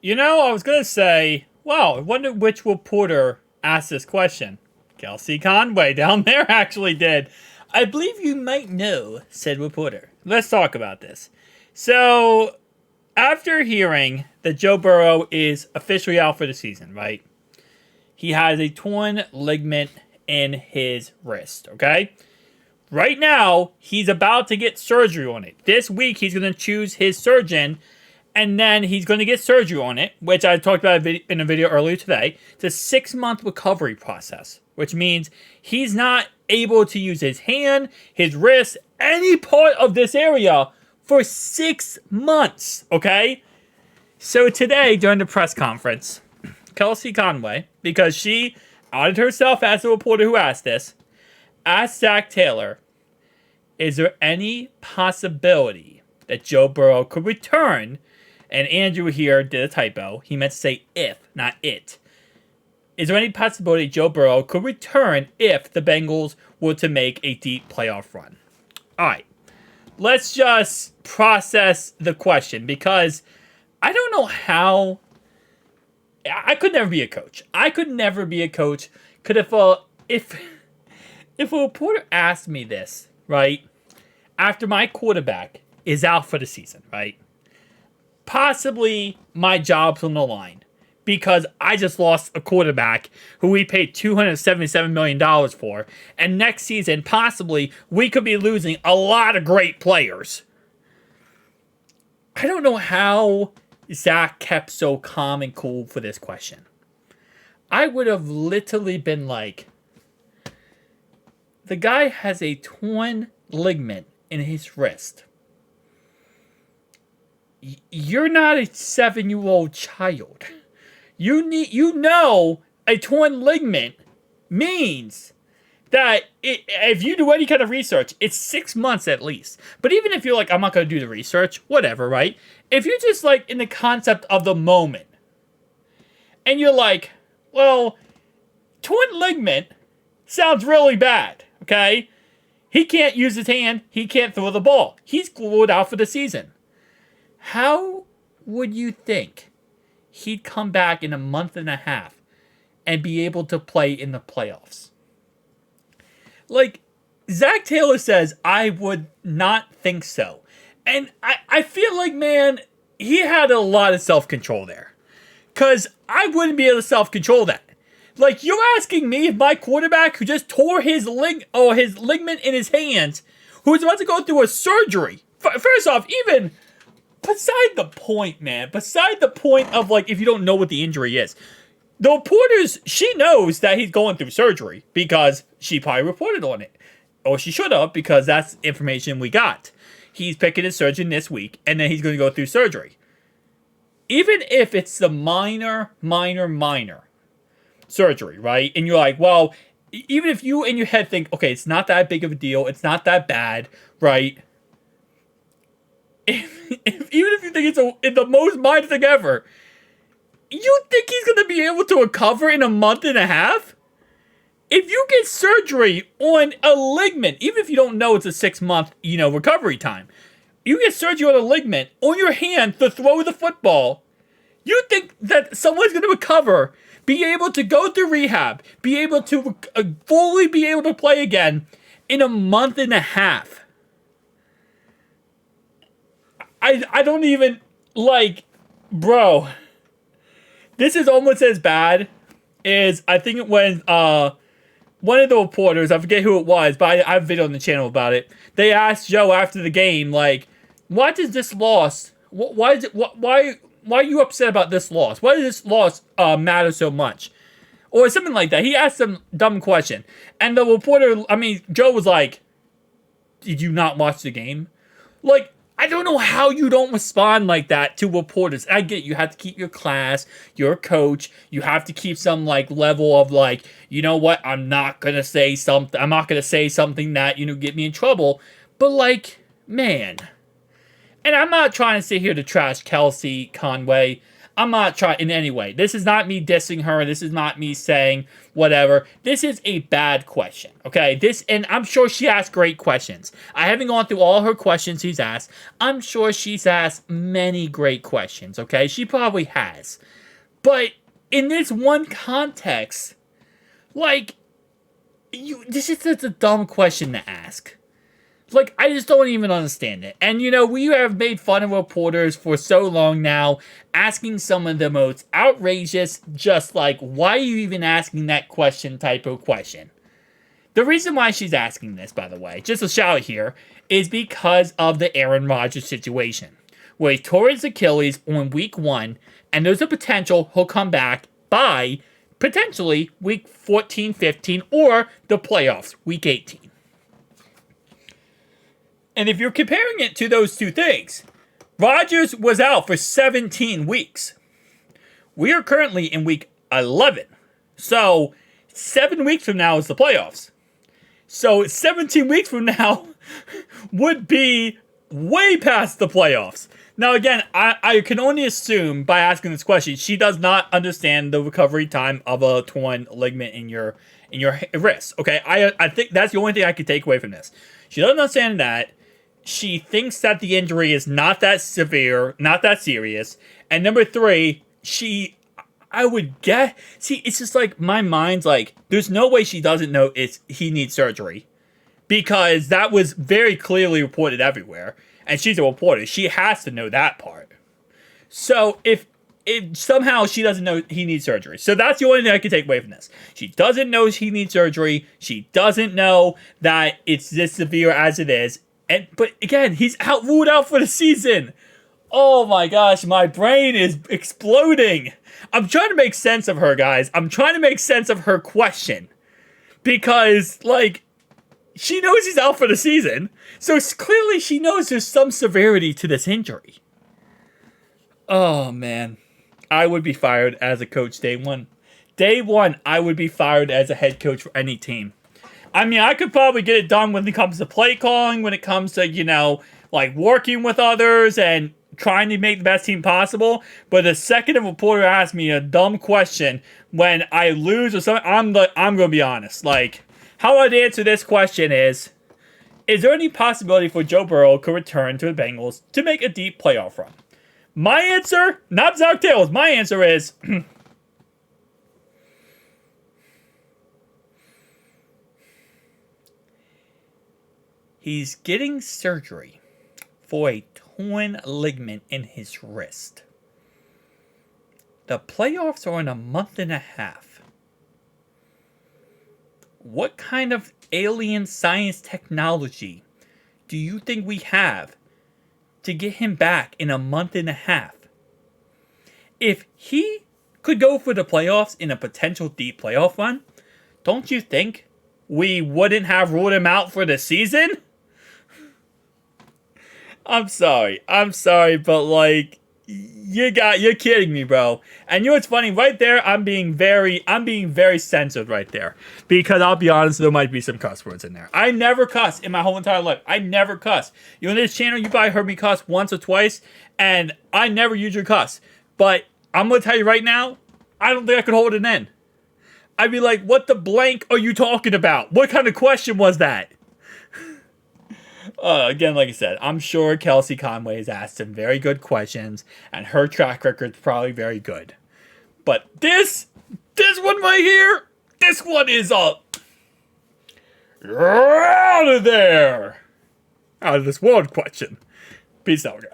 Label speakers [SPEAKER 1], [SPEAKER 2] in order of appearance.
[SPEAKER 1] I was going to say, wow, I wonder which reporter asked this question. Kelsey Conway down there actually did. I believe you might know said reporter. Let's talk about this. So, after hearing that Joe Burrow is officially out for the season, right? He has a torn ligament in his wrist, okay? Right now, he's about to get surgery on it. This week, he's going to choose his surgeon, and then he's going to get surgery on it, which I talked about in a video earlier today. It's a 6-month recovery process, which means he's not able to use his hand, his wrist, any part of this area for 6 months, okay? So today, during the press conference, Kelsey Conway, because she outed herself as the reporter who asked this, asked Zach Taylor, is there any possibility that Joe Burrow could return? And Andrew here did a typo. He meant to say if, not it. Is there any possibility Joe Burrow could return if the Bengals were to make a deep playoff run? All right. Let's just process the question, because I don't know how. I could never be a coach. Could if a reporter asked me this, right, after my quarterback is out for the season, right, possibly my job's on the line because I just lost a quarterback who we paid $277 million for, and next season, possibly, we could be losing a lot of great players. I don't know how Zach kept so calm and cool for this question. I would have literally been like, the guy has a torn ligament in his wrist. You're not a 7-year-old child. You know a torn ligament means that if you do any kind of research, it's 6 months at least. But even if you're like, I'm not going to do the research, whatever, right? If you're just like in the concept of the moment, and you're like, well, torn ligament sounds really bad, okay? He can't use his hand. He can't throw the ball. He's glued out for the season. How would you think he'd come back in a month and a half and be able to play in the playoffs? Like, Zach Taylor says, I would not think so. And I feel like, man, he had a lot of self-control there. Because I wouldn't be able to self-control that. Like, you're asking me if my quarterback who just tore his ligament in his hands, who's about to go through a surgery. First off, even beside the point, man. Beside the point of, like, if you don't know what the injury is. The reporters, she knows that he's going through surgery because she probably reported on it. Or she should have, because that's information we got. He's picking his surgeon this week, and then he's going to go through surgery. Even if it's the minor surgery, right? And you're like, well, even if you in your head think, okay, it's not that big of a deal, it's not that bad, right? Even if you think it's the most minor thing ever, you think he's going to be able to recover in a month and a half? If you get surgery on a ligament, even if you don't know it's a 6-month, recovery time, you get surgery on a ligament on your hand to throw the football, you think that someone's going to recover, be able to go through rehab, be able to fully be able to play again in a month and a half? I don't even, like, bro, this is almost as bad as, I think it was, one of the reporters, I forget who it was, but I have a video on the channel about it. They asked Joe after the game, like, why does this loss, why are you upset about this loss? Why does this loss matter so much? Or something like that. He asked some dumb question. And the reporter, Joe was like, did you not watch the game? Like, I don't know how you don't respond like that to reporters. I get you have to keep your class, you're a coach, you have to keep some like level of like, you know what, I'm not gonna say something that, get me in trouble. But like, man. And I'm not trying to sit here to trash Kelsey Conway. I'm not trying in any way. This is not me dissing her. This is not me saying whatever. This is a bad question, okay? And I'm sure she asked great questions. I haven't gone through all her questions she's asked. I'm sure she's asked many great questions, okay? She probably has. But in this one context, like, this is just a dumb question to ask. Like, I just don't even understand it. And, we have made fun of reporters for so long now, asking some of the most outrageous, just like, why are you even asking that question type of question? The reason why she's asking this, by the way, just a shout here, is because of the Aaron Rodgers situation, where he tore his Achilles on week 1, and there's a potential he'll come back by, potentially, week 14, 15, or the playoffs, week 18. And if you're comparing it to those two things, Rodgers was out for 17 weeks. We are currently in week 11. So, 7 weeks from now is the playoffs. So, 17 weeks from now would be way past the playoffs. Now, again, I can only assume by asking this question, she does not understand the recovery time of a torn ligament in your wrist. Okay, I think that's the only thing I could take away from this. She doesn't understand that. She thinks that the injury is not that severe, not that serious. And number 3, I would guess, see, it's just like, my mind's like, there's no way she doesn't know he needs surgery. Because that was very clearly reported everywhere. And she's a reporter. She has to know that part. So, if somehow she doesn't know he needs surgery. So that's the only thing I can take away from this. She doesn't know he needs surgery. She doesn't know that it's this severe as it is. But again, he's ruled out for the season. Oh my gosh, my brain is exploding. I'm trying to make sense of her, guys. I'm trying to make sense of her question. Because, like, she knows he's out for the season. So clearly she knows there's some severity to this injury. Oh, man. I would be fired as a coach day one. Day one, I would be fired as a head coach for any team. I mean, I could probably get it done when it comes to play calling, when it comes to, like working with others and trying to make the best team possible. But the second a reporter asks me a dumb question when I lose or something, I'm going to be honest. Like, how I'd answer this question is there any possibility for Joe Burrow could return to the Bengals to make a deep playoff run? My answer, not Zach Taylor's, my answer is he's getting surgery for a torn ligament in his wrist. The playoffs are in a month and a half. What kind of alien science technology do you think we have to get him back in a month and a half? If he could go for the playoffs in a potential deep playoff run, don't you think we wouldn't have ruled him out for the season? I'm sorry, but like, you're kidding me, bro. And you know what's funny? Right there, I'm being very censored right there. Because I'll be honest, there might be some cuss words in there. I never cuss in my whole entire life. I never cuss. On this channel, you probably heard me cuss once or twice, and I never usually cuss. But I'm going to tell you right now, I don't think I could hold it in. I'd be like, what the blank are you talking about? What kind of question was that? Again, like I said, I'm sure Kelsey Conway has asked some very good questions, and her track record's probably very good. But this one right here, this one is out of there. Out of this world question. Peace out, guys.